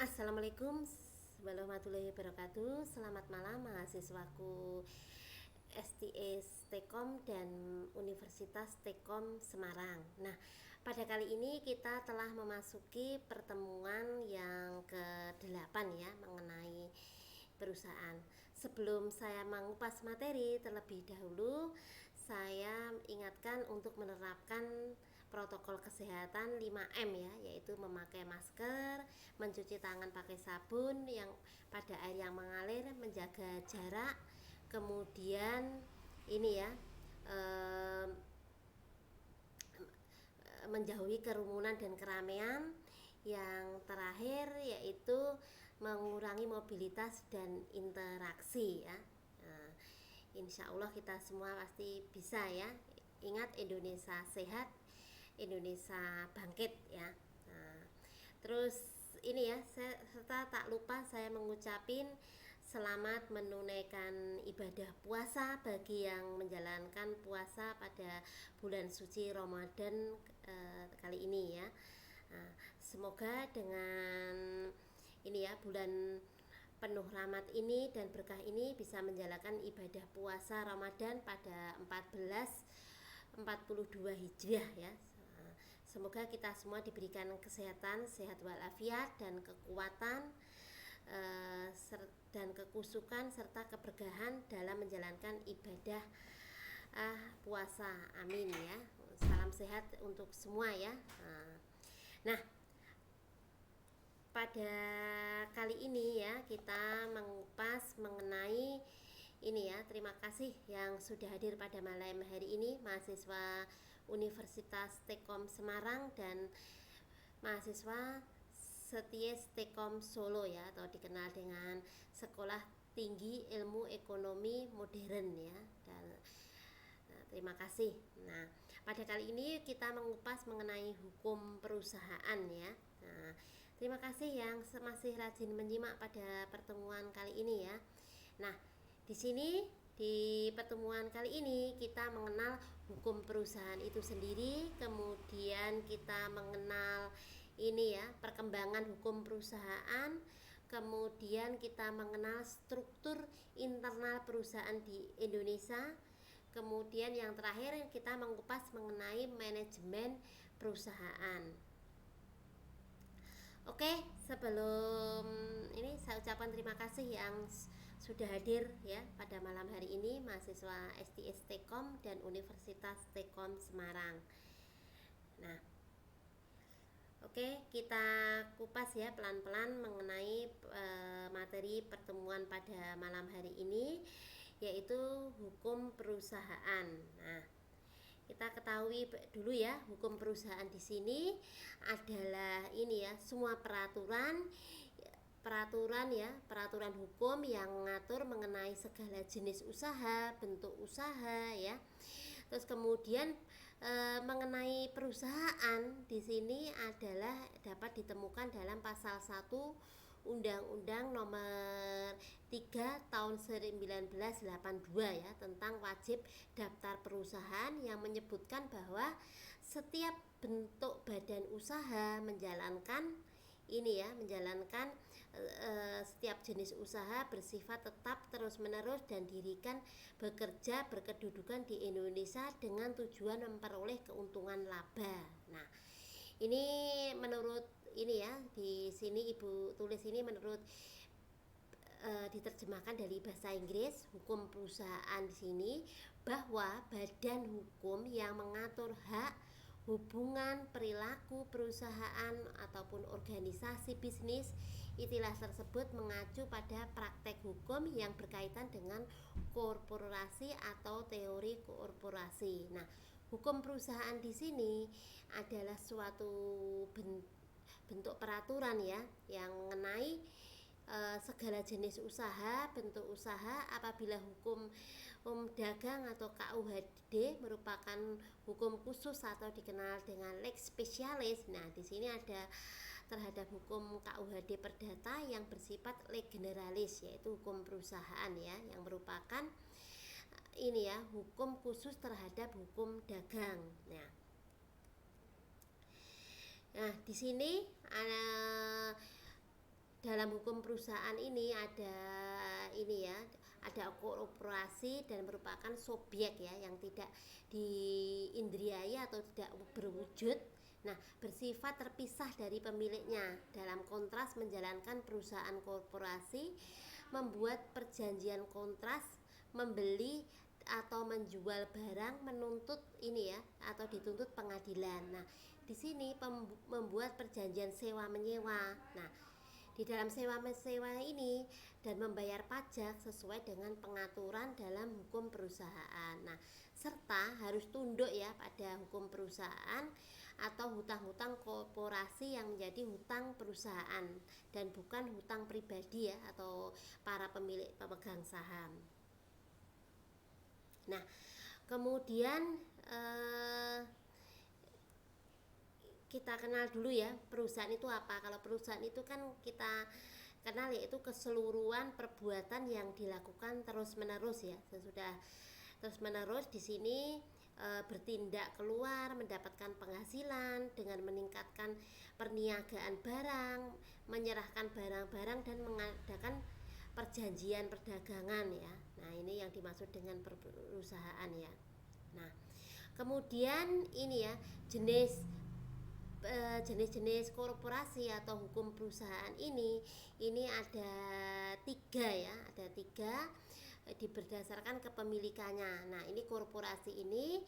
Assalamualaikum warahmatullahi wabarakatuh. Selamat malam mahasiswaku STS Tekom dan Universitas Tekom Semarang. Nah, pada kali ini kita telah memasuki pertemuan yang ke-8 ya, mengenai perusahaan. Sebelum saya mengupas materi terlebih dahulu, saya ingatkan untuk menerapkan protokol kesehatan 5M ya, yaitu memakai masker, mencuci tangan pakai sabun yang pada air yang mengalir, menjaga jarak, kemudian ini ya, menjauhi kerumunan dan keramaian. Yang terakhir yaitu mengurangi mobilitas dan interaksi ya. Nah, insya Allah kita semua pasti bisa ya. Ingat, Indonesia sehat, Indonesia bangkit ya. Nah, terus ini ya, serta tak lupa saya mengucapin selamat menunaikan ibadah puasa bagi yang menjalankan puasa pada bulan suci Ramadan kali ini ya. Nah, semoga dengan ini ya, bulan penuh rahmat ini dan berkah ini bisa menjalankan ibadah puasa Ramadan pada 1442 Hijriah ya. Semoga kita semua diberikan kesehatan, sehat walafiat dan kekuatan dan kekusukan serta keberkahan dalam menjalankan ibadah puasa. Amin ya. Salam sehat untuk semua ya. Nah, pada kali ini ya kita mengupas mengenai ini ya. Terima kasih yang sudah hadir pada malam hari ini, mahasiswa Universitas Tekom Semarang dan mahasiswa STS Tekom Solo ya, atau dikenal dengan Sekolah Tinggi Ilmu Ekonomi Modern ya. Dan terima kasih. Nah, pada kali ini kita mengupas mengenai hukum perusahaan ya. Nah, terima kasih yang masih rajin menyimak pada pertemuan kali ini ya. Nah, di sini di pertemuan kali ini kita mengenal hukum perusahaan itu sendiri, kemudian kita mengenal ini ya, perkembangan hukum perusahaan, kemudian kita mengenal struktur internal perusahaan di Indonesia. Kemudian yang terakhir kita mengupas mengenai manajemen perusahaan. Oke, sebelum ini saya ucapkan terima kasih yang sudah hadir ya pada malam hari ini, mahasiswa STS Tekom dan Universitas Tekom Semarang. Nah, oke, kita kupas ya pelan-pelan mengenai materi pertemuan pada malam hari ini, yaitu hukum perusahaan. Nah, kita ketahui dulu ya, hukum perusahaan di sini adalah ini ya, semua peraturan peraturan hukum yang mengatur mengenai segala jenis usaha, bentuk usaha ya. Terus kemudian mengenai perusahaan di sini adalah dapat ditemukan dalam pasal 1 Undang-Undang Nomor 3 Tahun 1982 ya, tentang wajib daftar perusahaan, yang menyebutkan bahwa setiap bentuk badan usaha menjalankan setiap jenis usaha bersifat tetap terus-menerus dan dirikan bekerja berkedudukan di Indonesia dengan tujuan memperoleh keuntungan laba. Nah, ini menurut ini ya, di sini Ibu tulis ini menurut diterjemahkan dari bahasa Inggris, hukum perusahaan di sini bahwa badan hukum yang mengatur hak, hubungan, perilaku perusahaan ataupun organisasi bisnis, istilah tersebut mengacu pada praktek hukum yang berkaitan dengan korporasi atau teori korporasi. Nah, hukum perusahaan di sini adalah suatu bentuk peraturan ya, yang mengenai segala jenis usaha, bentuk usaha apabila hukum dagang atau KUHD merupakan hukum khusus atau dikenal dengan lex specialis. Nah, di sini ada terhadap hukum KUHD Perdata yang bersifat lex generalis, yaitu hukum perusahaan ya, yang merupakan ini ya, hukum khusus terhadap hukum dagang. Nah, di sini dalam hukum perusahaan ini ada ini ya, ada korporasi dan merupakan subjek ya yang tidak diindriai atau tidak berwujud. Nah, bersifat terpisah dari pemiliknya. Dalam kontras menjalankan perusahaan korporasi, membuat perjanjian kontras, membeli atau menjual barang, menuntut ini ya atau dituntut pengadilan. Nah, di sini membuat perjanjian sewa menyewa. Nah, di dalam sewa menyewa ini dan membayar pajak sesuai dengan pengaturan dalam hukum perusahaan. Nah, serta harus tunduk ya pada hukum perusahaan atau hutang-hutang korporasi yang menjadi hutang perusahaan dan bukan hutang pribadi ya atau para pemilik pemegang saham. Nah, kemudian kita kenal dulu ya perusahaan itu apa. Kalau perusahaan itu kan kita kenal yaitu keseluruhan perbuatan yang dilakukan terus-menerus ya. Sesudah terus-menerus di sini bertindak keluar, mendapatkan penghasilan dengan meningkatkan perniagaan barang, menyerahkan barang-barang dan mengadakan perjanjian perdagangan ya. Nah, ini yang dimaksud dengan perusahaan ya. Nah, kemudian ini ya jenis-jenis korporasi atau hukum perusahaan ini ada tiga ya, ada tiga berdasarkan kepemilikannya. Nah, ini korporasi ini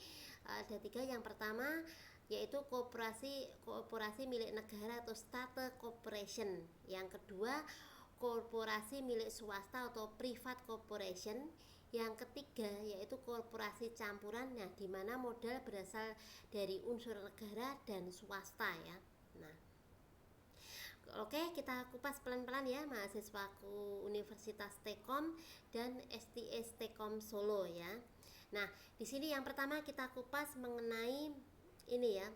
ada tiga. Yang pertama yaitu korporasi milik negara atau state corporation. Yang kedua korporasi milik swasta atau private corporation. Yang ketiga yaitu korporasi campuran, nah di mana modal berasal dari unsur negara dan swasta ya. Nah, oke, kita kupas pelan-pelan ya mahasiswaku Universitas Tekom dan STS Tekom Solo ya. Nah, di sini yang pertama kita kupas mengenai ini ya,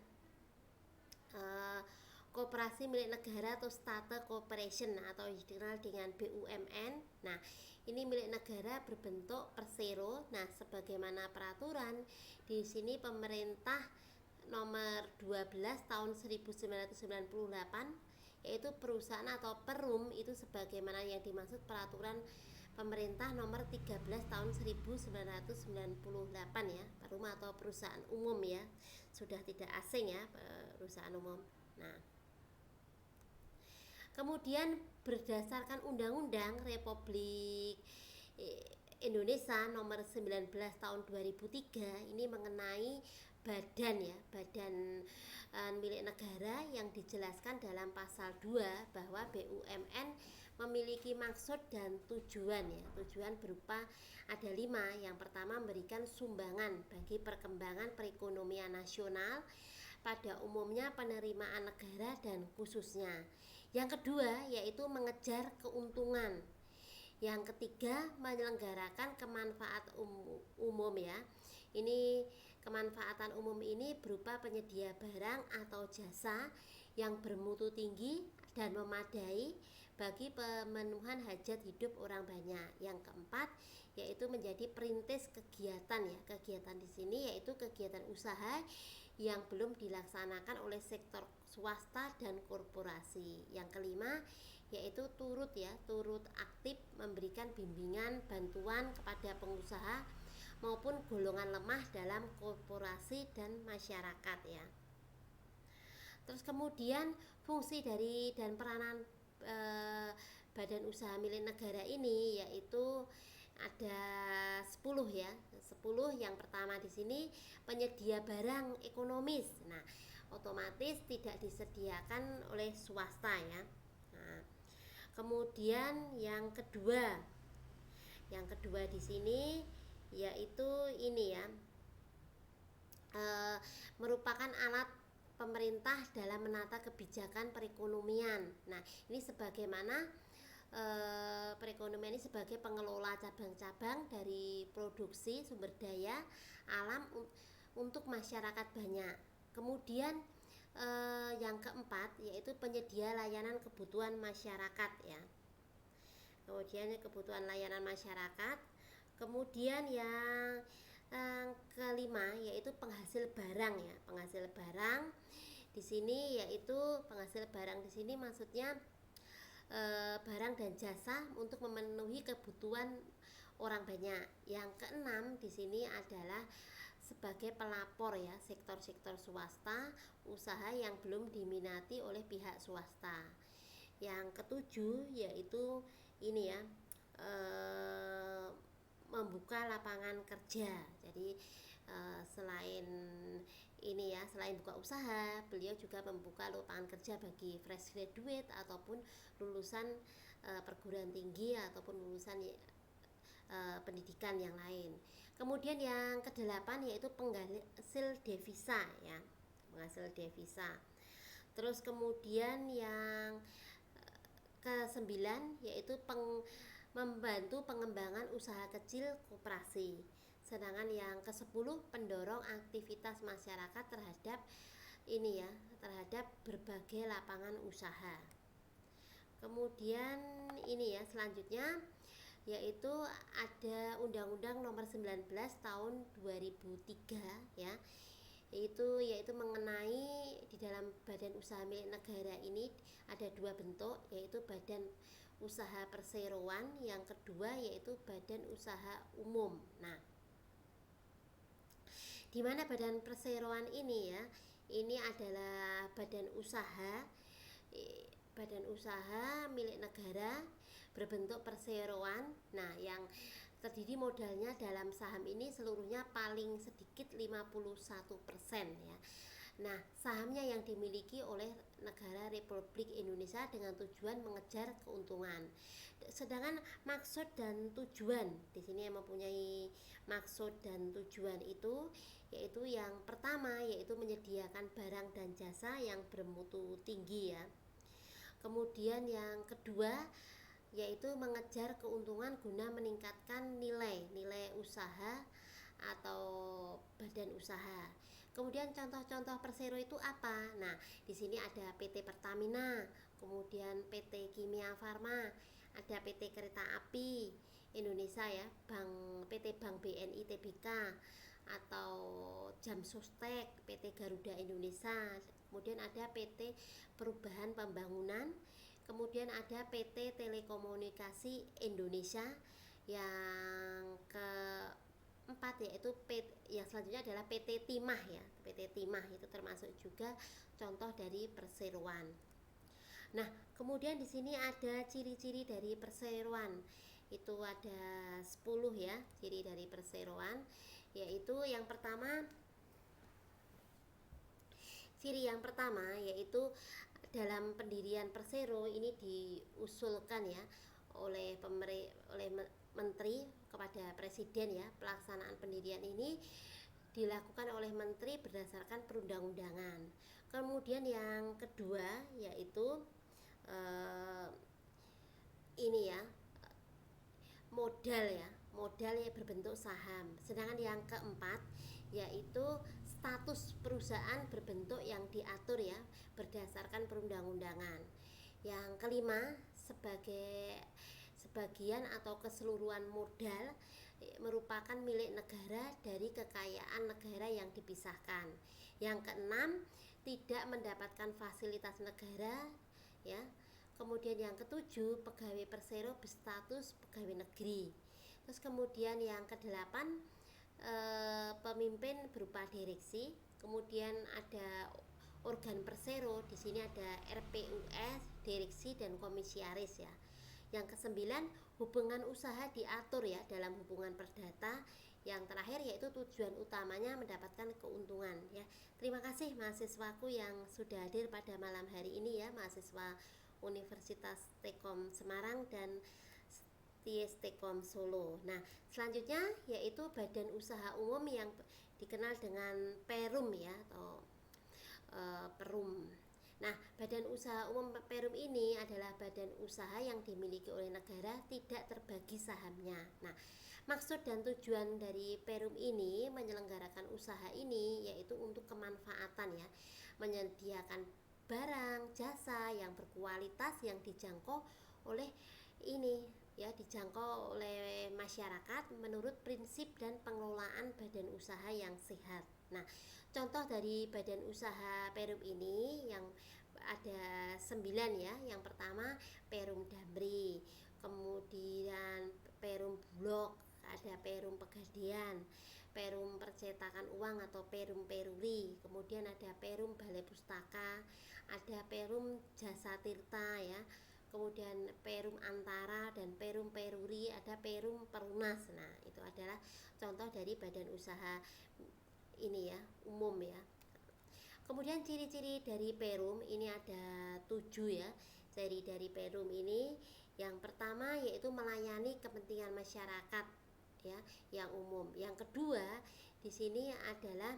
koperasi milik negara atau state corporation atau dikenal dengan BUMN. Nah, ini milik negara berbentuk persero. Nah, sebagaimana peraturan di sini pemerintah nomor 12 tahun 1998 yaitu perusahaan atau perum itu sebagaimana yang dimaksud peraturan pemerintah nomor 13 tahun 1998 ya, perum atau perusahaan umum ya. Sudah tidak asing ya perusahaan umum. Nah, kemudian berdasarkan Undang-Undang Republik Indonesia nomor 19 tahun 2003 ini mengenai badan ya, badan milik negara yang dijelaskan dalam pasal 2 bahwa BUMN memiliki maksud dan tujuan ya. Tujuan berupa ada 5. Yang pertama memberikan sumbangan bagi perkembangan perekonomian nasional pada umumnya penerimaan negara dan khususnya. Yang kedua yaitu mengejar keuntungan. Yang ketiga menyelenggarakan kemanfaatan umum ya. Ini kemanfaatan umum ini berupa penyedia barang atau jasa yang bermutu tinggi dan memadai bagi pemenuhan hajat hidup orang banyak. Yang keempat yaitu menjadi perintis kegiatan ya. Kegiatan di sini yaitu kegiatan usaha yang belum dilaksanakan oleh sektor swasta dan korporasi. Yang kelima yaitu turut aktif memberikan bimbingan bantuan kepada pengusaha maupun golongan lemah dalam korporasi dan masyarakat ya. Terus kemudian fungsi dari dan peranan badan usaha milik negara ini yaitu ada 10 ya. 10 yang pertama di sini penyedia barang ekonomis. Nah, otomatis tidak disediakan oleh swasta ya. Nah, kemudian yang kedua di sini yaitu ini ya, merupakan alat pemerintah dalam menata kebijakan perekonomian. Nah, ini sebagaimana perekonomian ini sebagai pengelola cabang-cabang dari produksi sumber daya alam untuk masyarakat banyak. Kemudian yang keempat yaitu penyedia layanan kebutuhan masyarakat ya. Kemudian kebutuhan layanan masyarakat. Kemudian yang kelima yaitu penghasil barang ya. Penghasil barang di sini yaitu penghasil barang di sini maksudnya barang dan jasa untuk memenuhi kebutuhan orang banyak. Yang keenam di sini adalah sebagai pelapor ya, sektor-sektor swasta, usaha yang belum diminati oleh pihak swasta. Yang ketujuh yaitu ini ya, membuka lapangan kerja. Jadi selain ini ya, selain buka usaha, beliau juga membuka lapangan kerja bagi fresh graduate ataupun lulusan perguruan tinggi ataupun lulusan pendidikan yang lain. Kemudian yang kedelapan yaitu penghasil devisa ya, penghasil devisa. Terus kemudian yang kesembilan yaitu membantu pengembangan usaha kecil koperasi. Sedangkan yang ke-10 pendorong aktivitas masyarakat terhadap ini ya, terhadap berbagai lapangan usaha. Kemudian ini ya, selanjutnya yaitu ada Undang-Undang Nomor 19 Tahun 2003 ya. Yaitu mengenai di dalam badan usaha milik negara ini ada dua bentuk, yaitu badan usaha perseroan, yang kedua yaitu badan usaha umum. Nah, di mana badan perseroan ini ya, ini adalah badan usaha milik negara berbentuk perseroan. Nah, yang terdiri modalnya dalam saham ini seluruhnya paling sedikit 51% ya. Nah, sahamnya yang dimiliki oleh negara Republik Indonesia dengan tujuan mengejar keuntungan. Sedangkan maksud dan tujuan di sini yang mempunyai maksud dan tujuan itu yaitu yang pertama yaitu menyediakan barang dan jasa yang bermutu tinggi ya. Kemudian yang kedua yaitu mengejar keuntungan guna meningkatkan nilai usaha atau badan usaha. Kemudian contoh-contoh persero itu apa? Nah, di sini ada PT Pertamina, kemudian PT Kimia Farma, ada PT Kereta Api Indonesia ya, PT Bank BNI Tbk, atau Jam Sostek, PT Garuda Indonesia. Kemudian ada PT Perubahan Pembangunan, kemudian ada PT Telekomunikasi Indonesia. Yang keempat yaitu yang selanjutnya adalah PT Timah ya. PT Timah itu termasuk juga contoh dari perseroan. Nah, kemudian di sini ada ciri-ciri dari perseroan. Itu ada 10 ya, ciri dari perseroan, yaitu ciri yang pertama yaitu dalam pendirian persero ini diusulkan ya oleh menteri kepada presiden ya. Pelaksanaan pendirian ini dilakukan oleh menteri berdasarkan perundang-undangan. Kemudian yang kedua yaitu ini ya, modal yang berbentuk saham. Sedangkan yang keempat yaitu status perusahaan berbentuk yang diatur ya berdasarkan perundang-undangan. Yang kelima, sebagian atau keseluruhan modal merupakan milik negara dari kekayaan negara yang dipisahkan. Yang keenam, tidak mendapatkan fasilitas negara ya. Kemudian yang ketujuh, pegawai persero berstatus pegawai negeri. Terus kemudian yang kedelapan, pemimpin berupa direksi. Kemudian ada organ persero, di sini ada RPUS, direksi dan komisaris ya. Yang kesembilan, hubungan usaha diatur ya dalam hubungan perdata. Yang terakhir yaitu tujuan utamanya mendapatkan keuntungan ya. Terima kasih mahasiswaku yang sudah hadir pada malam hari ini ya, mahasiswa Universitas Tekom Semarang dan TIS Tekom Solo. Nah, selanjutnya yaitu badan usaha umum yang dikenal dengan Perum ya, atau Perum. Nah, badan usaha umum Perum ini adalah badan usaha yang dimiliki oleh negara, tidak terbagi sahamnya. Nah, maksud dan tujuan dari Perum ini menyelenggarakan usaha ini yaitu untuk kemanfaatan ya, menyediakan barang, jasa yang berkualitas yang dijangkau oleh ini ya dijangkau oleh masyarakat menurut prinsip dan pengelolaan badan usaha yang sehat. Nah, contoh dari badan usaha Perum ini yang ada 9 ya. Yang pertama Perum Damri, kemudian Perum Bulog, ada Perum Pegadaian, Perum Percetakan Uang atau Perum Peruri, kemudian ada Perum Balai Pustaka, ada Perum Jasa Tirta ya, kemudian Perum Antara dan Perum Peruri, ada Perum Perunas. Nah, itu adalah contoh dari badan usaha ini ya, umum ya. Kemudian ciri-ciri dari Perum ini ada 7 ya. Ciri dari Perum ini yang pertama yaitu melayani kepentingan masyarakat ya, yang umum. Yang kedua di sini adalah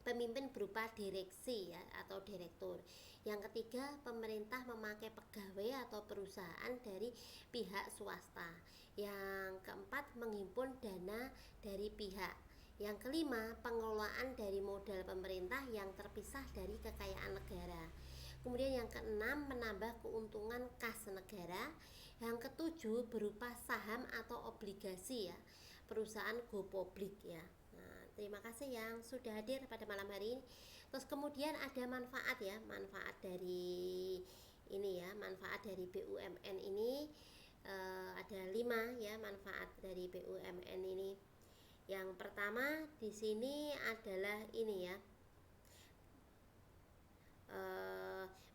pemimpin berupa direksi ya atau direktur. Yang ketiga, pemerintah memakai pegawai atau perusahaan dari pihak swasta. Yang keempat, menghimpun dana dari pihak. Yang kelima, pengelolaan dari modal pemerintah yang terpisah dari kekayaan negara. Kemudian yang keenam, menambah keuntungan kas negara. Yang ketujuh, berupa saham atau obligasi ya, perusahaan go public ya. Terima kasih yang sudah hadir pada malam hari ini. Terus kemudian ada manfaat ya, manfaat dari ini ya, manfaat dari BUMN ini ada 5 ya manfaat dari BUMN ini. Yang pertama di sini adalah ini ya,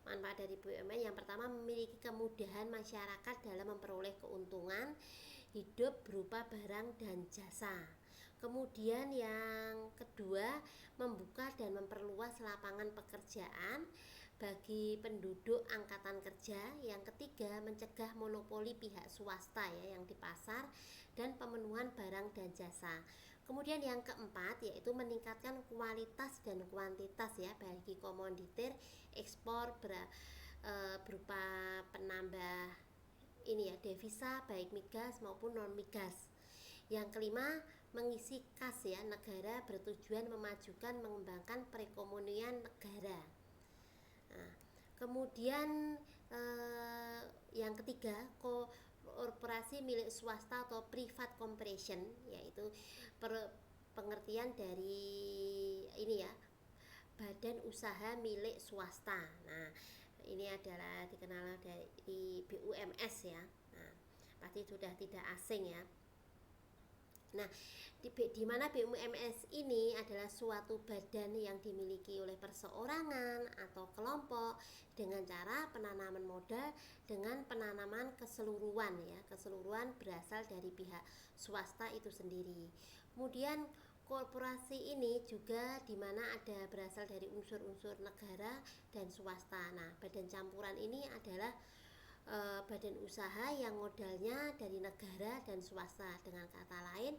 manfaat dari BUMN yang pertama memiliki kemudahan masyarakat dalam memperoleh keuntungan hidup berupa barang dan jasa. Kemudian yang kedua, membuka dan memperluas lapangan pekerjaan bagi penduduk angkatan kerja. Yang ketiga, mencegah monopoli pihak swasta ya yang di pasar dan pemenuhan barang dan jasa. Kemudian yang keempat yaitu meningkatkan kualitas dan kuantitas ya bagi komoditir ekspor berupa penambah ini ya devisa baik migas maupun non migas. Yang kelima, mengisi kas ya negara bertujuan memajukan mengembangkan perekonomian negara. Nah, kemudian yang ketiga, korporasi milik swasta atau private corporation, yaitu pengertian dari ini ya, badan usaha milik swasta. Nah, ini adalah dikenal dari BUMS ya. Nah, pasti sudah tidak asing ya. Nah, di mana BUMS ini adalah suatu badan yang dimiliki oleh perseorangan atau kelompok dengan cara penanaman modal dengan penanaman keseluruhan ya, keseluruhan berasal dari pihak swasta itu sendiri. Kemudian korporasi ini juga di mana ada berasal dari unsur-unsur negara dan swasta. Nah, badan campuran ini adalah badan usaha yang modalnya dari negara dan swasta. Dengan kata lain,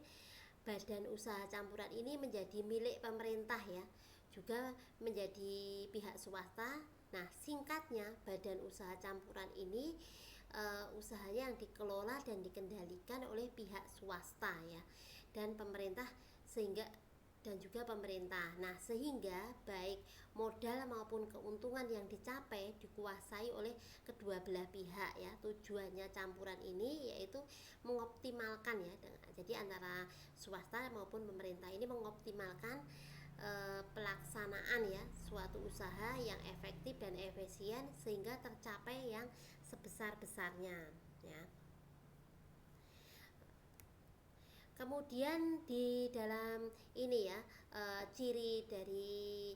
badan usaha campuran ini menjadi milik pemerintah ya, juga menjadi pihak swasta. Nah, singkatnya badan usaha campuran ini usahanya yang dikelola dan dikendalikan oleh pihak swasta ya dan pemerintah dan juga pemerintah. Nah, sehingga baik modal maupun keuntungan yang dicapai dikuasai oleh kedua belah pihak ya. Tujuannya campuran ini yaitu mengoptimalkan ya. Jadi antara swasta maupun pemerintah ini mengoptimalkan pelaksanaan ya suatu usaha yang efektif dan efisien sehingga tercapai yang sebesar-besarnya ya. Kemudian di dalam ini ya, ciri dari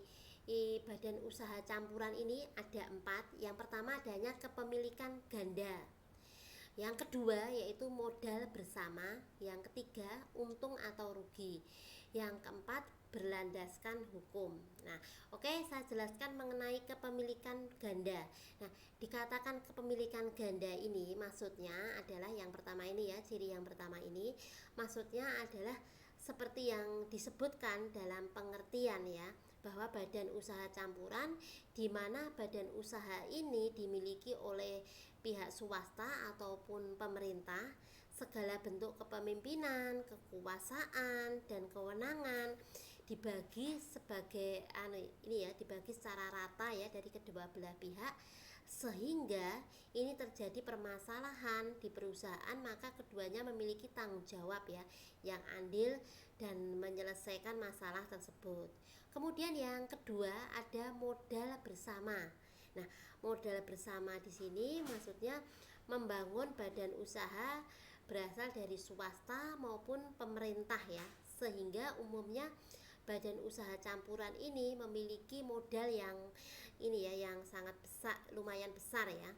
badan usaha campuran ini ada 4. Yang pertama adanya kepemilikan ganda. Yang kedua yaitu modal bersama. Yang ketiga untung atau rugi. Yang keempat berlandaskan hukum. Nah, oke, saya jelaskan mengenai kepemilikan ganda. Nah, dikatakan kepemilikan ganda ini maksudnya adalah yang pertama ini ya, ciri yang pertama ini maksudnya adalah seperti yang disebutkan dalam pengertian ya, bahwa badan usaha campuran di mana badan usaha ini dimiliki oleh pihak swasta ataupun pemerintah, segala bentuk kepemimpinan, kekuasaan dan kewenangan dibagi sebagai ini ya, dibagi secara rata ya dari kedua belah pihak sehingga ini terjadi permasalahan di perusahaan, maka keduanya memiliki tanggung jawab ya yang adil dan menyelesaikan masalah tersebut. Kemudian yang kedua ada modal bersama. Nah, modal bersama di sini maksudnya membangun badan usaha berasal dari swasta maupun pemerintah ya, sehingga umumnya badan usaha campuran ini memiliki modal yang ini ya, yang sangat besar, lumayan besar ya.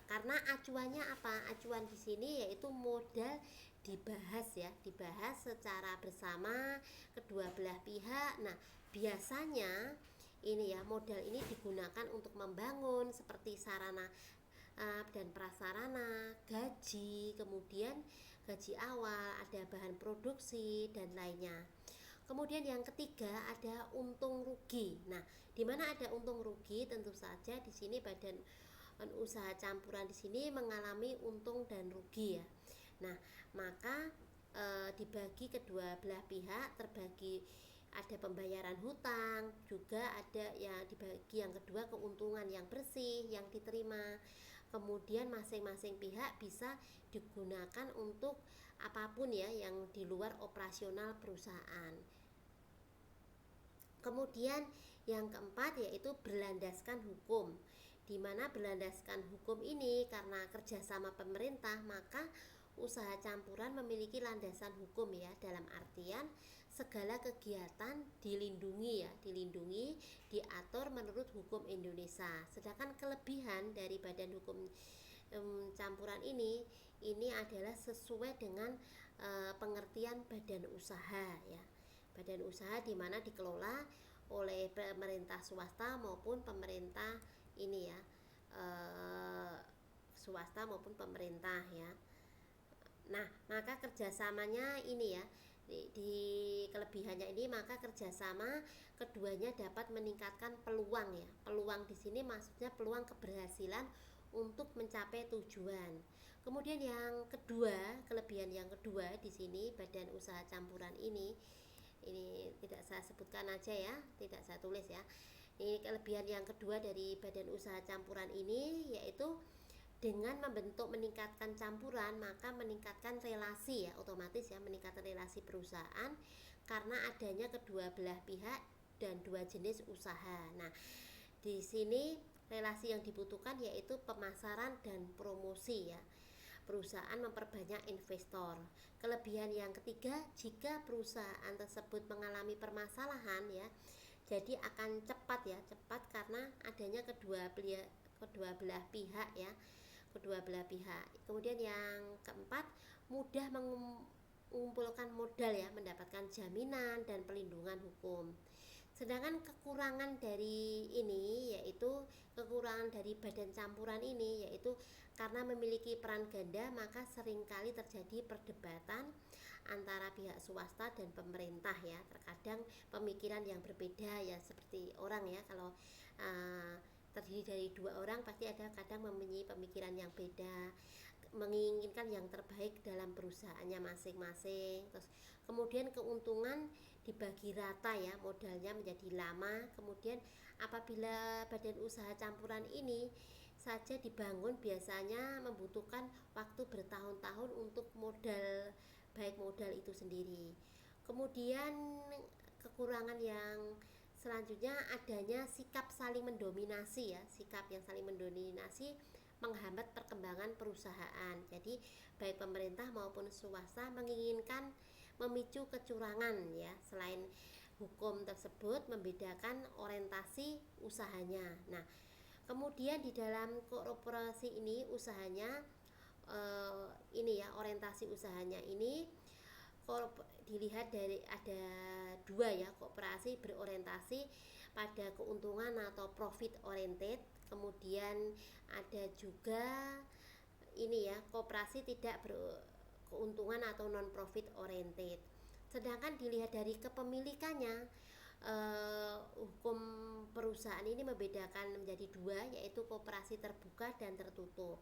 Karena acuannya apa? Acuan di sini yaitu modal dibahas ya, dibahas secara bersama kedua belah pihak. Nah, biasanya ini ya, modal ini digunakan untuk membangun seperti sarana dan prasarana, gaji, kemudian gaji awal, ada bahan produksi dan lainnya. Kemudian yang ketiga ada untung rugi. Nah, di mana ada untung rugi? Tentu saja di sini badan usaha campuran di sini mengalami untung dan rugi ya. Nah, maka dibagi kedua belah pihak, terbagi ada pembayaran hutang, juga ada ya dibagi yang kedua keuntungan yang bersih yang diterima. Kemudian masing-masing pihak bisa digunakan untuk apapun ya yang di luar operasional perusahaan. Kemudian yang keempat yaitu berlandaskan hukum, di mana berlandaskan hukum ini karena kerjasama pemerintah, maka usaha campuran memiliki landasan hukum ya, dalam artian segala kegiatan dilindungi ya, dilindungi, diatur menurut hukum Indonesia. Sedangkan kelebihan dari badan hukum campuran ini adalah sesuai dengan pengertian badan usaha ya. Badan usaha di mana dikelola oleh pemerintah swasta maupun pemerintah ini ya, swasta maupun pemerintah ya. Nah, maka kerjasamanya ini ya, di kelebihannya ini maka kerjasama keduanya dapat meningkatkan peluang ya. Peluang di sini maksudnya peluang keberhasilan untuk mencapai tujuan. Kemudian yang kedua, kelebihan yang kedua di sini badan usaha campuran ini tidak saya sebutkan aja ya, tidak saya tulis ya. Ini kelebihan yang kedua dari badan usaha campuran ini yaitu dengan membentuk meningkatkan campuran, maka meningkatkan relasi ya, otomatis ya, meningkatkan relasi perusahaan karena adanya kedua belah pihak dan dua jenis usaha. Nah, di sini relasi yang dibutuhkan yaitu pemasaran dan promosi ya. Perusahaan memperbanyak investor. Kelebihan yang ketiga, jika perusahaan tersebut mengalami permasalahan ya, jadi akan cepat ya, cepat karena adanya kedua belah pihak ya, kedua belah pihak. Kemudian yang keempat, mudah mengumpulkan modal ya, mendapatkan jaminan dan perlindungan hukum. Sedangkan kekurangan dari ini yaitu kekurangan dari badan campuran ini yaitu karena memiliki peran ganda, maka seringkali terjadi perdebatan antara pihak swasta dan pemerintah ya. Terkadang pemikiran yang berbeda ya, seperti orang ya, kalau terdiri dari dua orang pasti ada kadang mempunyai pemikiran yang beda, menginginkan yang terbaik dalam perusahaannya masing-masing. Terus kemudian keuntungan dibagi rata ya, modalnya menjadi lama. Kemudian apabila badan usaha campuran ini saja dibangun biasanya membutuhkan waktu bertahun-tahun untuk modal, baik modal itu sendiri. Kemudian kekurangan yang selanjutnya adanya sikap saling mendominasi ya, sikap yang saling mendominasi menghambat perkembangan perusahaan. Jadi baik pemerintah maupun swasta menginginkan memicu kecurangan ya. Selain hukum tersebut membedakan orientasi usahanya. Nah, kemudian di dalam korporasi ini usahanya ini ya, orientasi usahanya ini dilihat dari ada dua ya, koperasi berorientasi pada keuntungan atau profit oriented. Kemudian ada juga ini ya, koperasi tidak berkeuntungan atau non profit oriented. Sedangkan dilihat dari kepemilikannya, hukum perusahaan ini membedakan menjadi dua, yaitu koperasi terbuka dan tertutup.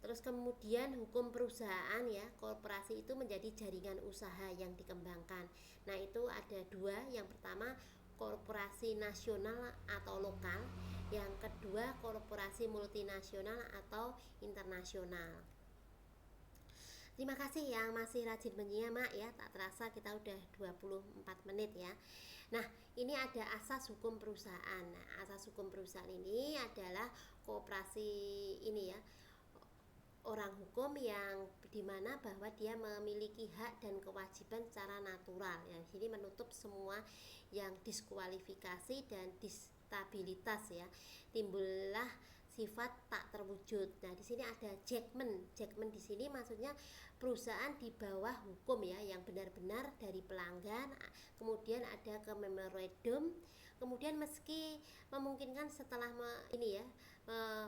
Terus kemudian hukum perusahaan ya, korporasi itu menjadi jaringan usaha yang dikembangkan. Nah, itu ada dua. Yang pertama, korporasi nasional atau lokal. Yang kedua, korporasi multinasional atau internasional. Terima kasih yang masih rajin menyimak ya. Tak terasa kita udah 24 menit ya. Nah, ini ada asas hukum perusahaan. Nah, asas hukum perusahaan ini adalah koperasi ini ya, orang hukum yang dimana bahwa dia memiliki hak dan kewajiban secara natural. Yang sini menutup semua yang diskualifikasi dan disabilitas ya. Timbullah sifat tak terwujud. Nah, di sini ada judgment. Judgment di sini maksudnya perusahaan di bawah hukum ya, yang benar-benar dari pelanggan. Kemudian ada ke memorandum. Kemudian meski memungkinkan setelah ini ya,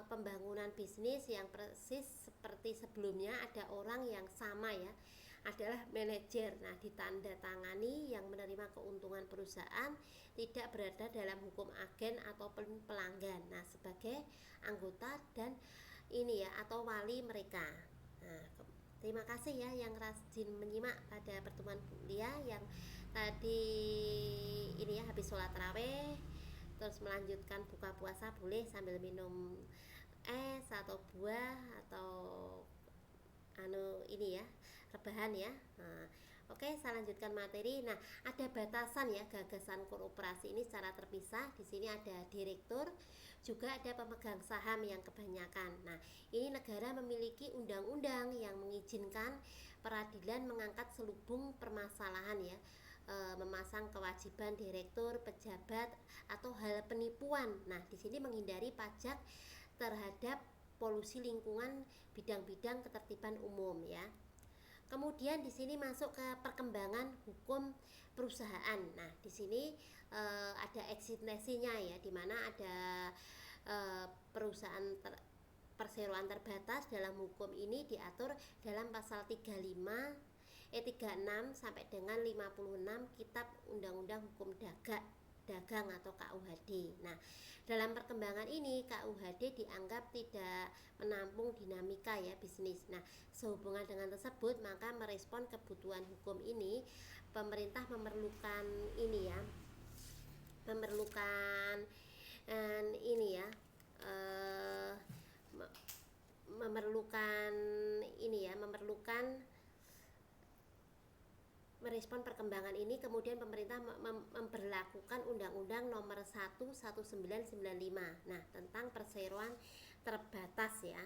pembangunan bisnis yang persis seperti sebelumnya, ada orang yang sama ya, adalah manajer. Nah, ditandatangani yang menerima keuntungan perusahaan tidak berada dalam hukum agen atau pelanggan. Nah, sebagai anggota dan ini ya, atau wali mereka. Nah, terima kasih ya yang rajin menyimak pada pertemuan kuliah yang tadi ini ya, habis sholat tarawih terus melanjutkan buka puasa boleh sambil minum es atau buah atau ini ya, rebahan ya. Nah, oke, saya lanjutkan materi. Nah, ada batasan ya gagasan kooperasi ini secara terpisah. Di sini ada direktur, juga ada pemegang saham yang kebanyakan. Nah, ini negara memiliki undang-undang yang mengizinkan peradilan mengangkat selubung permasalahan ya, memasang kewajiban direktur, pejabat atau hal penipuan. Nah, di sini menghindari pajak terhadap polusi lingkungan, bidang-bidang ketertiban umum ya. Kemudian di sini masuk ke perkembangan hukum perusahaan. Nah, di sini ada eksistensinya ya, di mana ada perusahaan perseroan terbatas dalam hukum ini diatur dalam pasal 36 sampai dengan 56 Kitab Undang-Undang Hukum Dagang atau KUHD. Nah, dalam perkembangan ini KUHD dianggap tidak menampung dinamika ya bisnis. Nah, sehubungan dengan tersebut maka merespon kebutuhan hukum ini, pemerintah memerlukan ini ya, memerlukan ini ya, memerlukan merespon perkembangan ini. Kemudian pemerintah memberlakukan Undang-Undang Nomor 1 1995, nah tentang perseroan terbatas ya.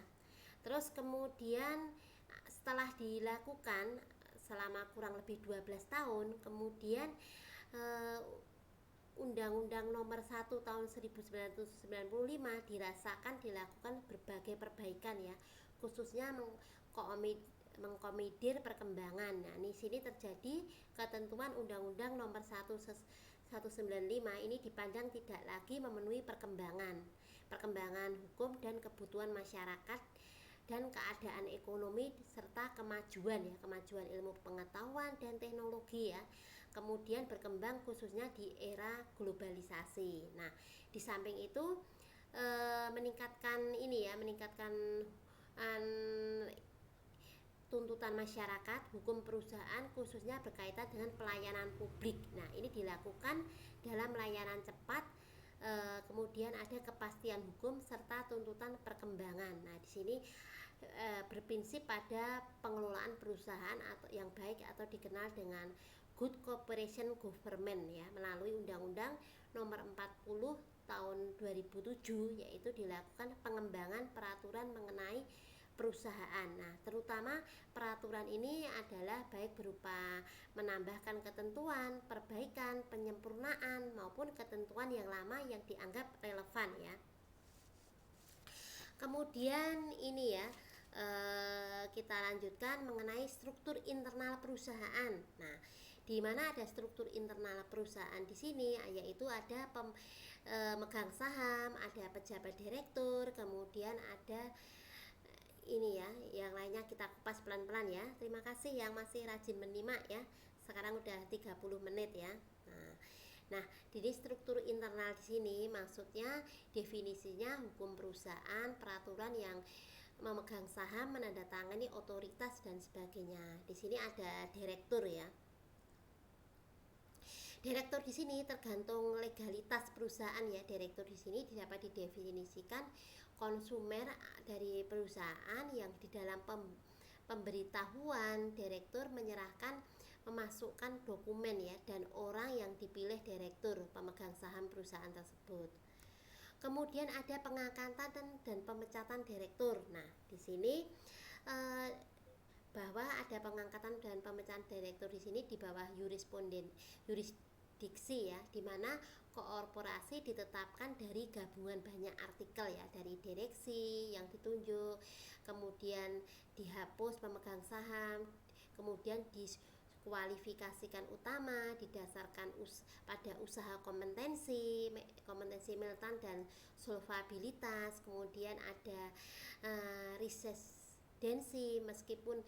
Terus kemudian setelah dilakukan selama kurang lebih 12 tahun, kemudian Undang-Undang Nomor 1 tahun 1995 dirasakan dilakukan berbagai perbaikan ya, khususnya mengkomodir perkembangan. Nah, di sini terjadi ketentuan Undang-Undang Nomor 195 ini dipandang tidak lagi memenuhi perkembangan hukum dan kebutuhan masyarakat dan keadaan ekonomi serta kemajuan ilmu pengetahuan dan teknologi ya. Kemudian berkembang khususnya di era globalisasi. Nah, di samping itu meningkatkan tuntutan masyarakat, hukum perusahaan khususnya berkaitan dengan pelayanan publik. Nah, ini dilakukan dalam layanan cepat, kemudian ada kepastian hukum serta tuntutan perkembangan. Nah, di sini berprinsip pada pengelolaan perusahaan atau yang baik atau dikenal dengan good corporation government ya, melalui Undang-Undang Nomor 40 tahun 2007, yaitu dilakukan pengembangan peraturan mengenai perusahaan. Nah, terutama peraturan ini adalah baik berupa menambahkan ketentuan, perbaikan, penyempurnaan maupun ketentuan yang lama yang dianggap relevan ya. Kemudian ini ya, kita lanjutkan mengenai struktur internal perusahaan. Nah, di mana ada struktur internal perusahaan di sini, yaitu ada pemegang saham, ada pejabat direktur, kemudian ada ini ya, yang lainnya kita kupas pelan-pelan ya. Terima kasih yang masih rajin menyimak ya. Sekarang udah 30 menit ya. Nah, di struktur internal di sini maksudnya definisinya hukum perusahaan, peraturan yang memegang saham, menandatangani otoritas dan sebagainya. Di sini ada direktur ya. Direktur di sini tergantung legalitas perusahaan ya. Direktur di sini dapat didefinisikan konsumer dari perusahaan yang di dalam pemberitahuan direktur menyerahkan memasukkan dokumen ya, dan orang yang dipilih direktur pemegang saham perusahaan tersebut. Kemudian ada pengangkatan dan pemecatan direktur. Nah, di sini eh, bahwa ada pengangkatan dan pemecahan direktur di sini di bawah yurisdiksi ya, di mana korporasi ditetapkan dari gabungan banyak artikel ya, dari direksi yang ditunjuk, kemudian dihapus pemegang saham, kemudian diskualifikasikan utama didasarkan pada usaha kompetensi militan dan solvabilitas, kemudian ada resistensi meskipun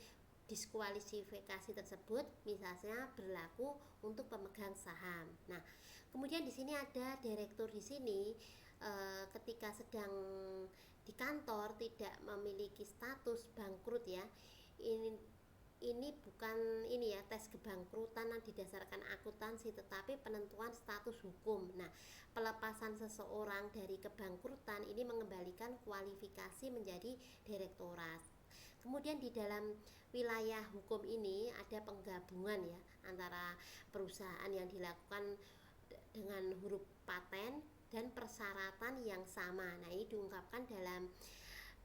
diskualifikasi tersebut misalnya berlaku untuk pemegang saham. Nah, kemudian di sini ada direktur di sini ketika sedang di kantor tidak memiliki status bangkrut ya. Ini bukan ini ya tes kebangkrutan yang didasarkan akuntansi, tetapi penentuan status hukum. Nah, pelepasan seseorang dari kebangkrutan ini mengembalikan kualifikasi menjadi direktorat. Kemudian di dalam wilayah hukum ini ada penggabungan ya antara perusahaan yang dilakukan dengan huruf paten dan persyaratan yang sama. Nah, ini diungkapkan dalam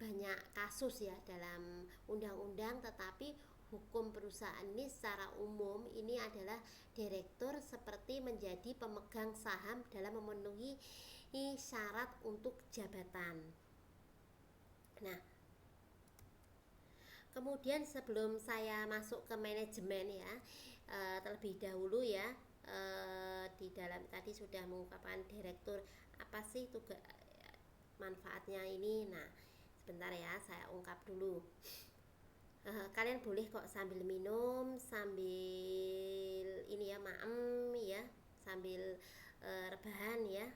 banyak kasus ya dalam undang-undang, tetapi hukum perusahaan ini secara umum ini adalah direktur seperti menjadi pemegang saham dalam memenuhi syarat untuk jabatan. Nah, kemudian sebelum saya masuk ke manajemen ya, terlebih dahulu ya, di dalam tadi sudah mengungkapkan direktur apa sih tugas manfaatnya ini. Nah, sebentar ya, saya ungkap dulu. Kalian boleh kok sambil minum, sambil ini ya maem ya, sambil rebahan ya,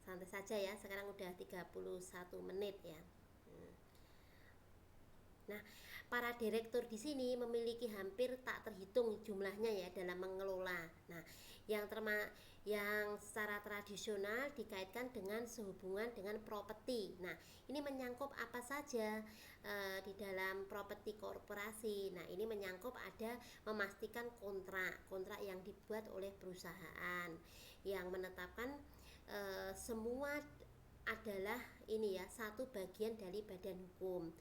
santai saja ya. Sekarang udah 31 menit ya. Nah, para direktur di sini memiliki hampir tak terhitung jumlahnya ya dalam mengelola. Nah, yang secara tradisional dikaitkan dengan sehubungan dengan properti. Nah, ini menyangkut apa saja di dalam properti korporasi. Nah, ini menyangkut ada memastikan kontrak yang dibuat oleh perusahaan yang menetapkan semua adalah ini ya satu bagian dari badan hukum.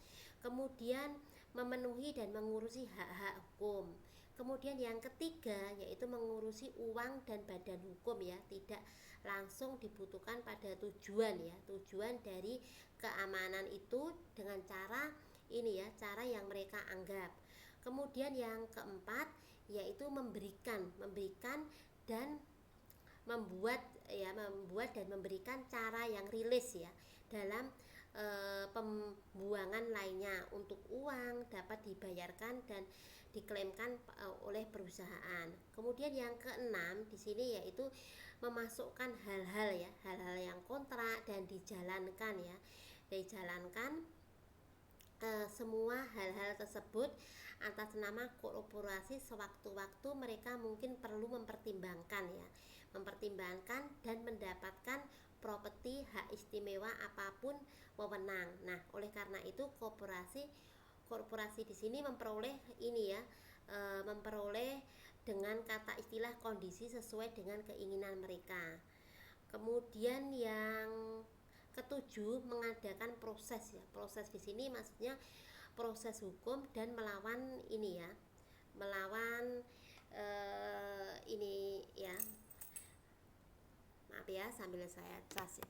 Kemudian memenuhi dan mengurusi hak-hak hukum. Kemudian yang ketiga yaitu mengurusi uang dan badan hukum ya, tidak langsung dibutuhkan pada tujuan ya, tujuan dari keamanan itu dengan cara ini ya, cara yang mereka anggap. Kemudian yang keempat yaitu memberikan dan membuat dan memberikan cara yang rilis ya dalam pembuangan lainnya untuk uang dapat dibayarkan dan diklaimkan oleh perusahaan. Kemudian yang keenam di sini yaitu memasukkan hal-hal yang kontrak dan dijalankan semua hal-hal tersebut atas nama korporasi. Sewaktu-waktu mereka mungkin perlu mempertimbangkan dan mendapatkan properti hak istimewa apapun wewenang. Nah, oleh karena itu korporasi di sini memperoleh dengan kata istilah kondisi sesuai dengan keinginan mereka. Kemudian yang ketujuh mengadakan proses ya. Proses di sini maksudnya proses hukum dan melawan ini ya. Maaf ya sambil saya cas ya.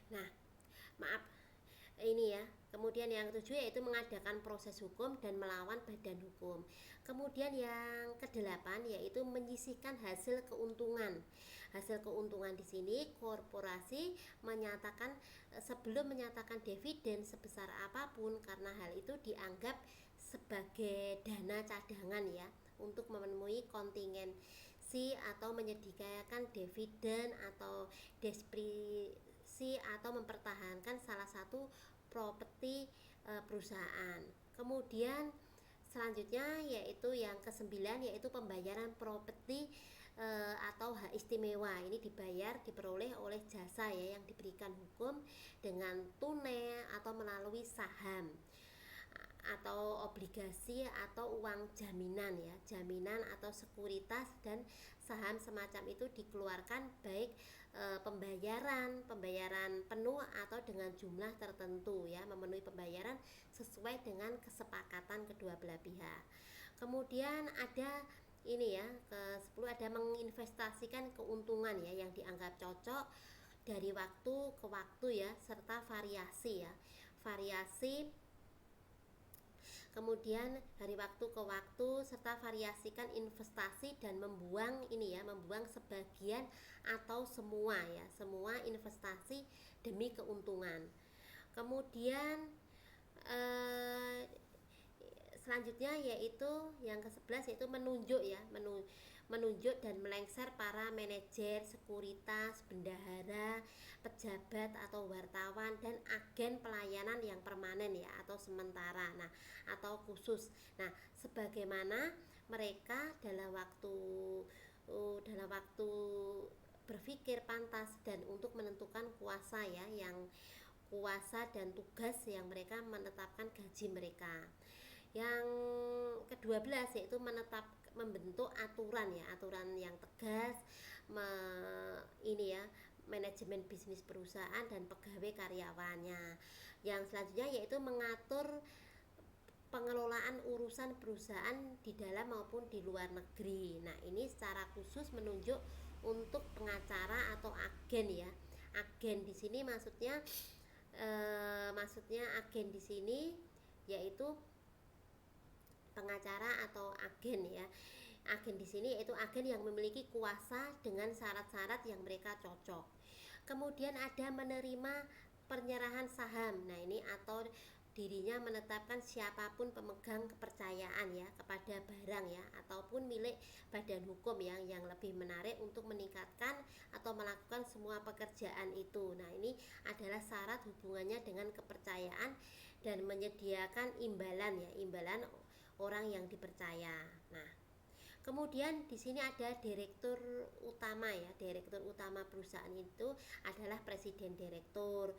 Nah, maaf ini ya. Kemudian yang ketujuh yaitu mengadakan proses hukum dan melawan badan hukum. Kemudian yang kedelapan yaitu menyisihkan hasil keuntungan. Hasil keuntungan di sini korporasi menyatakan sebelum menyatakan dividen sebesar apapun karena hal itu dianggap sebagai dana cadangan ya untuk memenuhi kontingensi atau menyediakan dividen atau mengoperasi atau mempertahankan salah satu properti perusahaan. Kemudian selanjutnya yaitu yang kesembilan, yaitu pembayaran properti atau hak istimewa. Ini diperoleh oleh jasa ya yang diberikan hukum dengan tunai atau melalui saham atau obligasi atau uang jaminan ya, jaminan atau sekuritas, dan saham semacam itu dikeluarkan baik pembayaran penuh atau dengan jumlah tertentu ya, memenuhi pembayaran sesuai dengan kesepakatan kedua belah pihak. Kemudian ada ini ya, ke-10 ada menginvestasikan keuntungan ya yang dianggap cocok dari waktu ke waktu ya, serta variasi ya, variasi. Kemudian dari waktu ke waktu serta variasikan investasi dan membuang sebagian atau semua ya, semua investasi demi keuntungan. Kemudian selanjutnya yaitu yang ke-11 yaitu menunjuk ya, menunjuk dan melengser para manajer, sekuritas, bendahara, pejabat atau wartawan, dan agen pelayanan yang permanen ya atau sementara, nah atau khusus. Nah, sebagaimana mereka dalam waktu berpikir pantas dan untuk menentukan kuasa ya, yang kuasa dan tugas yang mereka menetapkan gaji mereka. Yang ke-12 yaitu membentuk aturan ya, aturan yang tegas manajemen bisnis perusahaan dan pegawai karyawannya. Yang selanjutnya yaitu mengatur pengelolaan urusan perusahaan di dalam maupun di luar negeri. Nah, ini secara khusus menunjuk untuk pengacara atau agen ya. Agen di sini maksudnya agen di sini yaitu pengacara atau agen ya. Agen di sini yaitu agen yang memiliki kuasa dengan syarat-syarat yang mereka cocok. Kemudian ada menerima penyerahan saham. Nah, ini atau dirinya menetapkan siapapun pemegang kepercayaan ya kepada barang ya ataupun milik badan hukum yang lebih menarik untuk meningkatkan atau melakukan semua pekerjaan itu. Nah, ini adalah syarat hubungannya dengan kepercayaan dan menyediakan imbalan ya, imbalan orang yang dipercaya. Nah, kemudian di sini ada direktur utama ya. Direktur utama perusahaan itu adalah presiden direktur,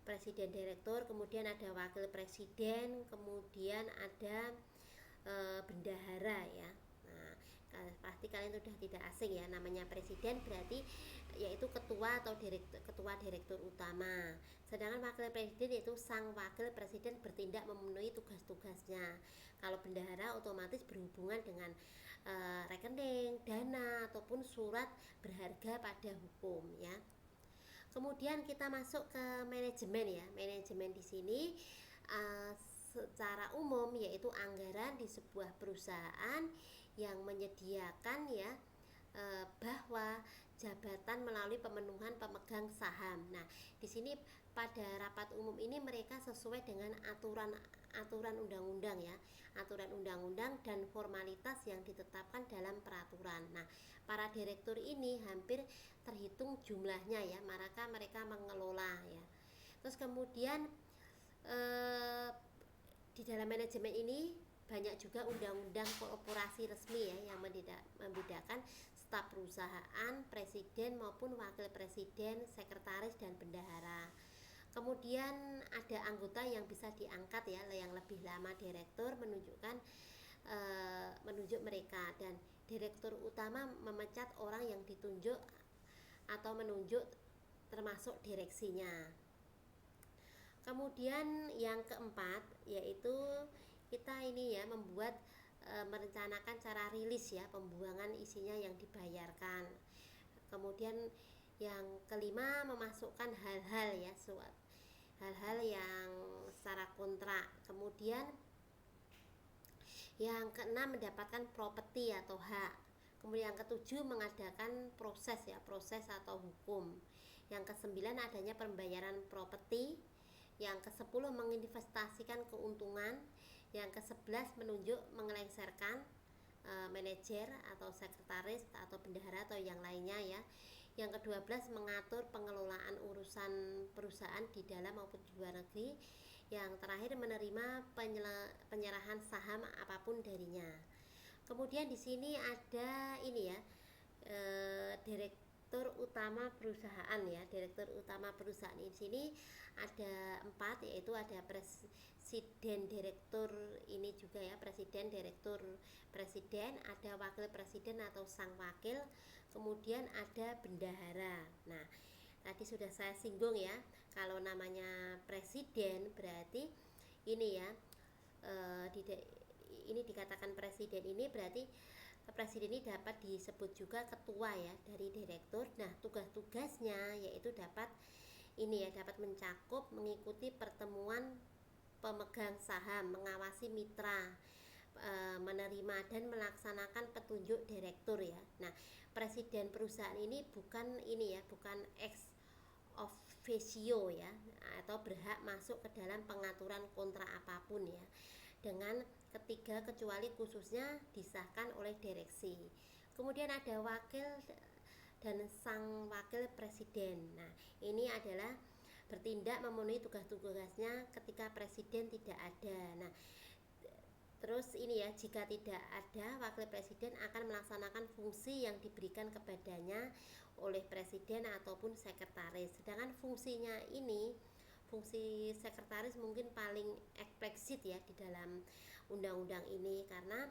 presiden direktur, kemudian ada wakil presiden, kemudian ada bendahara ya. Nah, pasti kalian sudah tidak asing ya, namanya presiden berarti yaitu ketua atau ketua direktur utama. Sedangkan wakil presiden yaitu sang wakil presiden bertindak memenuhi tugas-tugasnya. Kalau bendahara otomatis berhubungan dengan rekening, dana ataupun surat berharga pada hukum ya. Kemudian kita masuk ke manajemen ya. Manajemen di sini secara umum yaitu anggaran di sebuah perusahaan yang menyediakan ya bahwa jabatan melalui pemenuhan pemegang saham. Nah, di sini pada rapat umum ini mereka sesuai dengan aturan undang-undang ya, aturan undang-undang dan formalitas yang ditetapkan dalam peraturan. Nah, para direktur ini hampir terhitung jumlahnya ya, mereka mengelola ya. Terus kemudian di dalam manajemen ini banyak juga undang-undang korporasi resmi ya yang membedakan staf perusahaan, presiden maupun wakil presiden, sekretaris dan bendahara. Kemudian ada anggota yang bisa diangkat ya, yang lebih lama direktur menunjuk mereka, dan direktur utama memecat orang yang ditunjuk atau menunjuk termasuk direksinya. Kemudian yang keempat yaitu kita ini ya merencanakan cara rilis ya, pembuangan isinya yang dibayarkan. Kemudian yang kelima memasukkan hal-hal yang secara kontrak. Kemudian yang keenam mendapatkan properti atau hak. Kemudian yang ketujuh mengadakan proses atau hukum. Yang kesembilan adanya pembayaran properti. Yang ke-10 menginvestasikan keuntungan. Yang ke-11 menunjuk mengelengserkan manajer atau sekretaris atau bendahara atau yang lainnya ya. Yang ke-12 mengatur pengelolaan urusan perusahaan di dalam maupun di luar negeri. Yang terakhir menerima penyerahan saham apapun darinya. Kemudian di sini ada ini ya, direktur utama perusahaan ya. Direktur utama perusahaan di sini ada 4, yaitu ada presiden direktur, ini juga ya, presiden direktur presiden, ada wakil presiden atau sang wakil, kemudian ada bendahara. Nah, tadi sudah saya singgung ya, kalau namanya presiden berarti ini ya, ini dikatakan presiden ini berarti presiden ini dapat disebut juga ketua ya dari direktur. Nah, tugas-tugasnya yaitu dapat ini ya, dapat mencakup mengikuti pertemuan pemegang saham, mengawasi mitra, menerima dan melaksanakan petunjuk direktur ya. Nah, presiden perusahaan ini bukan ini ya, bukan ex officio ya, atau berhak masuk ke dalam pengaturan kontrak apapun ya, dengan ketiga kecuali khususnya disahkan oleh direksi. Kemudian ada wakil dan sang wakil presiden. Nah, ini adalah bertindak memenuhi tugas-tugasnya ketika presiden tidak ada. Nah, terus ini ya, jika tidak ada, wakil presiden akan melaksanakan fungsi yang diberikan kepadanya oleh presiden ataupun sekretaris. Sedangkan fungsinya ini, fungsi sekretaris mungkin paling eksplisit ya di dalam undang-undang ini, karena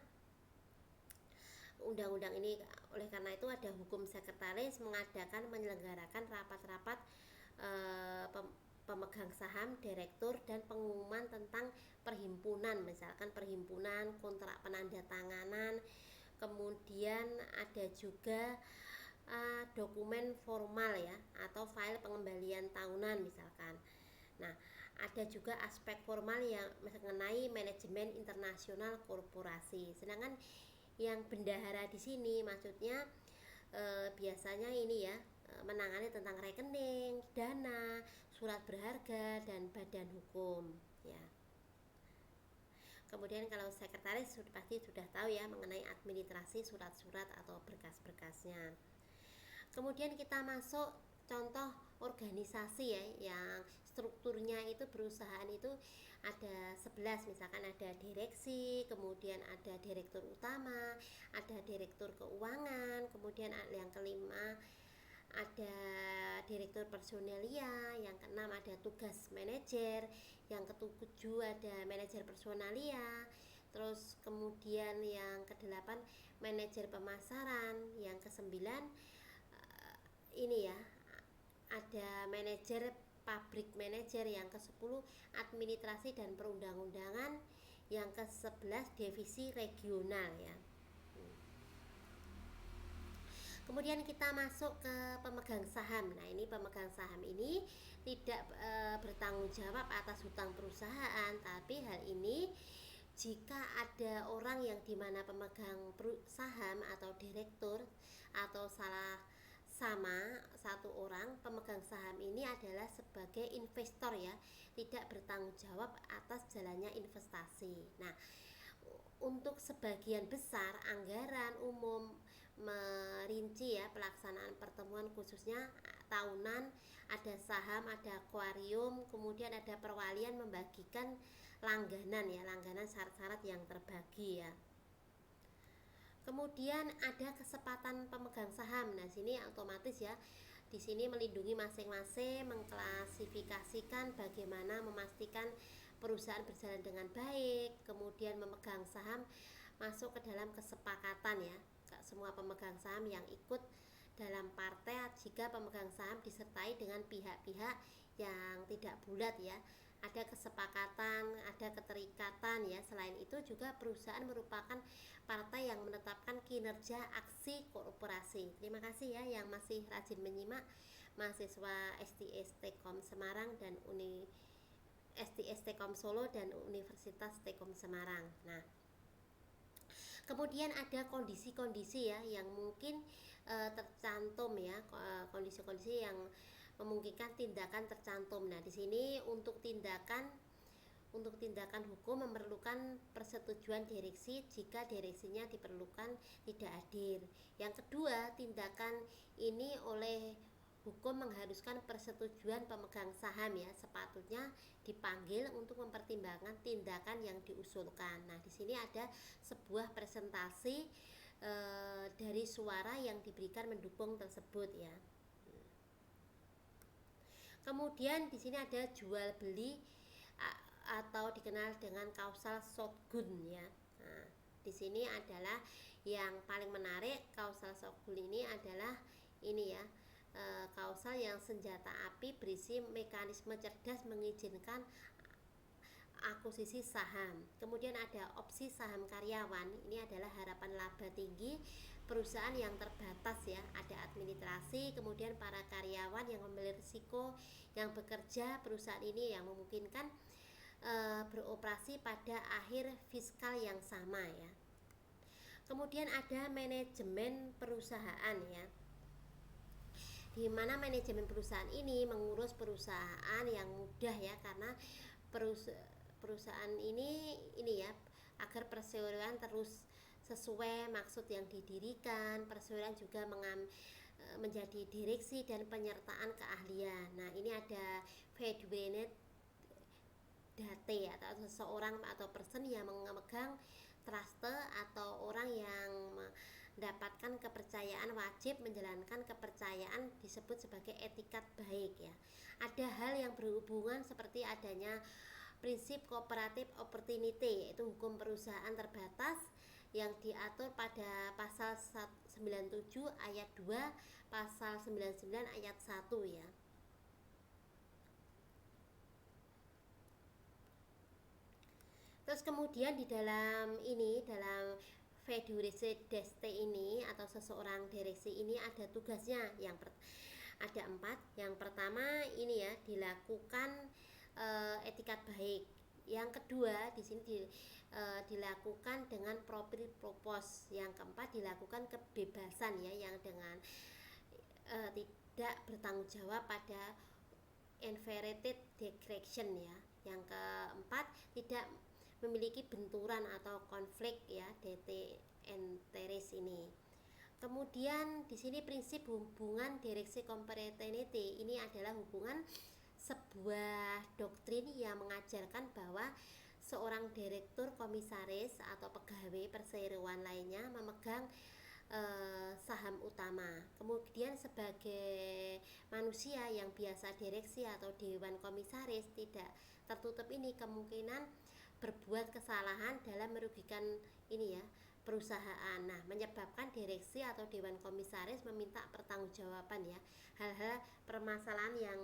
undang-undang ini, oleh karena itu ada hukum sekretaris mengadakan, menyelenggarakan rapat-rapat pemegang saham, direktur, dan pengumuman tentang perhimpunan, misalkan perhimpunan, kontrak penandatanganan. Kemudian ada juga dokumen formal ya, atau file pengembalian tahunan misalkan. Nah, ada juga aspek formal yang mengenai manajemen internasional korporasi. Sedangkan yang bendahara di sini maksudnya biasanya ini ya, menangani tentang rekening, dana, surat berharga, dan badan hukum ya. Kemudian kalau sekretaris pasti sudah tahu ya mengenai administrasi surat-surat atau berkas-berkasnya. Kemudian kita masuk contoh organisasi ya, yang strukturnya itu perusahaan itu ada 11, misalkan ada direksi, kemudian ada direktur utama, ada direktur keuangan, kemudian yang kelima ada direktur personalia, yang keenam ada tugas manajer, yang ketujuh ada manajer personalia, terus kemudian yang kedelapan manajer pemasaran, yang kesembilan ini ya, ada manajer pabrik manajer, yang ke-10 administrasi dan perundang-undangan, yang ke-11 divisi regional ya. Kemudian kita masuk ke pemegang saham. Nah, ini pemegang saham ini tidak bertanggung jawab atas hutang perusahaan, tapi hal ini jika ada orang yang dimana pemegang saham atau direktur atau sama satu orang pemegang saham ini adalah sebagai investor ya, tidak bertanggung jawab atas jalannya investasi. Nah, untuk sebagian besar anggaran umum merinci ya pelaksanaan pertemuan khususnya tahunan, ada saham, ada akuarium, kemudian ada perwalian membagikan langganan ya, langganan syarat-syarat yang terbagi ya. Kemudian ada kesepakatan pemegang saham. Nah, sini otomatis ya, di sini melindungi masing-masing, mengklasifikasikan bagaimana memastikan perusahaan berjalan dengan baik, kemudian memegang saham masuk ke dalam kesepakatan ya. Semua pemegang saham yang ikut dalam partai, jika pemegang saham disertai dengan pihak-pihak yang tidak bulat ya, ada kesepakatan, ada keterikatan ya. Selain itu juga perusahaan merupakan partai yang menetapkan kinerja aksi korporasi. Terima kasih ya yang masih rajin menyimak, mahasiswa STS Tekom Semarang dan STS Tekom Solo dan Universitas Tekom Semarang. Nah, kemudian ada kondisi-kondisi ya yang mungkin tercantum ya, kondisi-kondisi yang memungkinkan tindakan tercantum. Nah, di sini untuk tindakan hukum memerlukan persetujuan direksi jika direksinya diperlukan tidak hadir. Yang kedua, tindakan ini oleh hukum mengharuskan persetujuan pemegang saham ya, sepatutnya dipanggil untuk mempertimbangkan tindakan yang diusulkan. Nah, di sini ada sebuah presentasi dari suara yang diberikan mendukung tersebut ya. Kemudian di sini ada jual beli atau dikenal dengan causal shotgun ya. Nah, di sini adalah yang paling menarik. Causal shotgun ini adalah ini ya, kausal yang senjata api berisi mekanisme cerdas mengizinkan akuisisi saham. Kemudian ada opsi saham karyawan, ini adalah harapan laba tinggi perusahaan yang terbatas ya. Ada administrasi, kemudian para karyawan yang memiliki risiko yang bekerja perusahaan ini yang memungkinkan beroperasi pada akhir fiskal yang sama ya. Kemudian ada manajemen perusahaan ya, di mana manajemen perusahaan ini mengurus perusahaan yang mudah ya, karena perusahaan ini ya, agar perseroan terus sesuai maksud yang didirikan. Perseroan juga menjadi direksi dan penyertaan keahlian. Nah, ini ada federated date atau seseorang atau person yang memegang trust atau orang yang mendapatkan kepercayaan wajib menjalankan kepercayaan disebut sebagai etikat baik ya. Ada hal yang berhubungan seperti adanya prinsip cooperative opportunity, yaitu hukum perusahaan terbatas yang diatur pada pasal 97 ayat 2, pasal 99 ayat 1 ya. Terus kemudian di dalam fiduciary deste ini atau seseorang direksi ini ada tugasnya ada 4. Yang pertama ini ya, dilakukan etikat baik. Yang kedua di sini dilakukan dengan proper purpose. Yang keempat dilakukan kebebasan ya, yang dengan tidak bertanggung jawab pada inherited direction ya. Yang keempat tidak memiliki benturan atau konflik ya, DT interest ini. Kemudian di sini prinsip hubungan direksi competency ini adalah hubungan sebuah doktrin yang mengajarkan bahwa seorang direktur, komisaris atau pegawai perseroan lainnya memegang saham utama. Kemudian sebagai manusia yang biasa direksi atau dewan komisaris tidak tertutup ini kemungkinan berbuat kesalahan dalam merugikan ini ya, perusahaan. Nah, menyebabkan direksi atau dewan komisaris meminta pertanggungjawaban ya, hal-hal permasalahan yang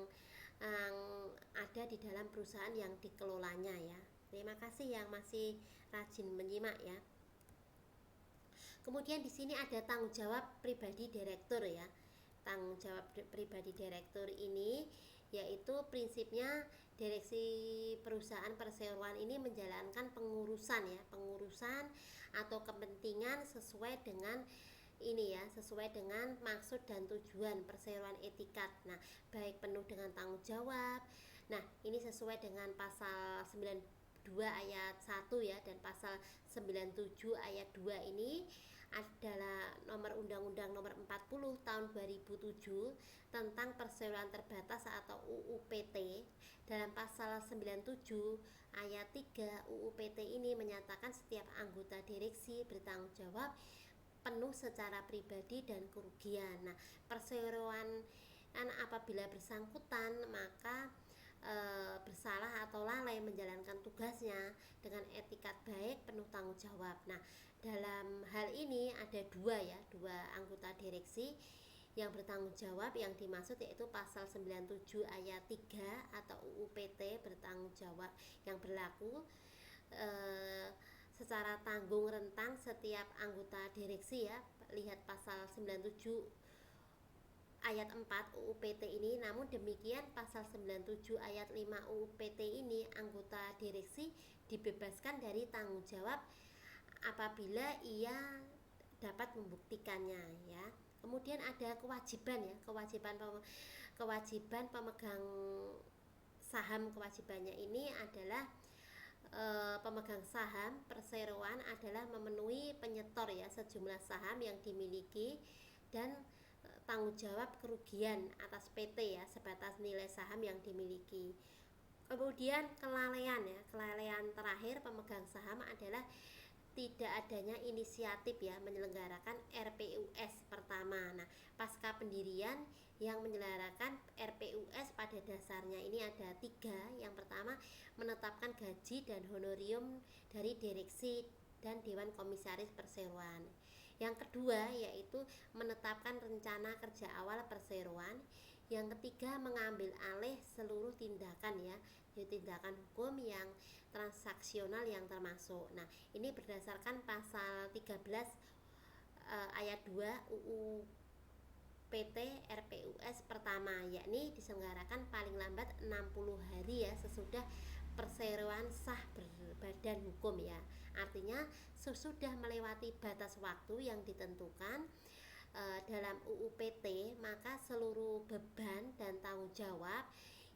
ada di dalam perusahaan yang dikelolanya ya. Terima kasih yang masih rajin menyimak ya. Kemudian di sini ada tanggung jawab pribadi direktur ya. Tanggung jawab pribadi direktur ini yaitu prinsipnya direksi perusahaan perseroan ini menjalankan pengurusan atau kepentingan sesuai dengan ini ya, sesuai dengan maksud dan tujuan perseroan etikat. Nah, baik penuh dengan tanggung jawab. Nah, ini sesuai dengan pasal 92 ayat 1 ya, dan pasal 97 ayat 2 ini adalah nomor Undang-Undang nomor 40 tahun 2007 tentang perseroan terbatas atau UU PT. Dalam pasal 97 ayat 3 UU PT ini menyatakan setiap anggota direksi bertanggung jawab penuh secara pribadi dan kerugian. Nah, perseroan apabila bersangkutan maka bersalah atau lalai menjalankan tugasnya dengan etikat baik penuh tanggung jawab. Nah, dalam hal ini ada dua anggota direksi yang bertanggung jawab. Yang dimaksud yaitu pasal 97 ayat 3 atau UU PT bertanggung jawab yang berlaku secara tanggung rentang setiap anggota direksi ya. Lihat pasal 97 ayat 4 UU PT ini. Namun demikian pasal 97 ayat 5 UU PT ini anggota direksi dibebaskan dari tanggung jawab apabila ia dapat membuktikannya ya. Kemudian ada kewajiban pemegang saham. Kewajibannya ini adalah pemegang saham perseroan adalah memenuhi penyetor ya sejumlah saham yang dimiliki dan tanggung jawab kerugian atas PT ya, sebatas nilai saham yang dimiliki. Kemudian kelalaian terakhir pemegang saham adalah tidak adanya inisiatif ya menyelenggarakan RPUS pertama. Nah, pasca pendirian yang menyelenggarakan RPUS pada dasarnya ini ada 3. Yang pertama, menetapkan gaji dan honorium dari direksi dan Dewan Komisaris Perseroan. Yang kedua yaitu menetapkan rencana kerja awal perseroan. Yang ketiga, mengambil alih seluruh tindakan ya, tindakan hukum yang transaksional yang termasuk. Nah, ini berdasarkan pasal 13 ayat 2 UU PT RPUS pertama, yakni diselenggarakan paling lambat 60 hari ya sesudah perseroan sah berbadan hukum ya. Artinya sesudah melewati batas waktu yang ditentukan dalam UU PT, maka seluruh beban dan tanggung jawab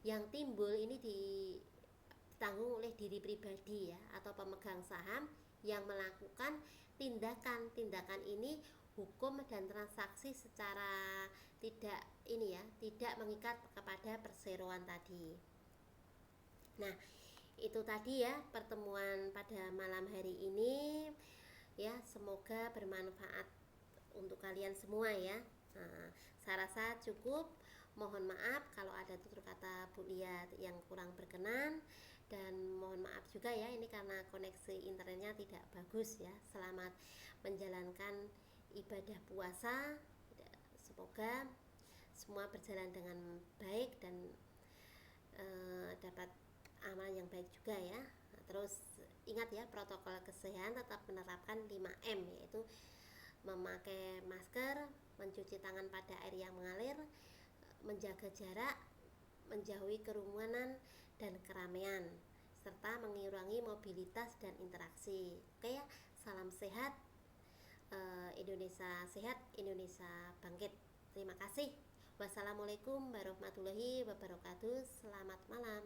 yang timbul ini ditanggung oleh diri pribadi ya atau pemegang saham yang melakukan tindakan ini hukum dan transaksi secara tidak mengikat kepada perseroan tadi. Nah, itu tadi ya pertemuan pada malam hari ini ya, semoga bermanfaat untuk kalian semua ya. Nah, saya rasa cukup. Mohon maaf kalau ada tutur kata Bu Lia yang kurang berkenan, dan mohon maaf juga ya ini karena koneksi internetnya tidak bagus ya. Selamat menjalankan ibadah puasa, semoga semua berjalan dengan baik dan dapat amalan yang baik juga ya. Nah, terus ingat ya, protokol kesehatan tetap menerapkan 5M, yaitu memakai masker, mencuci tangan pada air yang mengalir, menjaga jarak, menjauhi kerumunan dan keramaian, serta mengurangi mobilitas dan interaksi. Oke ya, salam sehat, Indonesia sehat, Indonesia bangkit. Terima kasih. Wassalamualaikum warahmatullahi wabarakatuh. Selamat malam.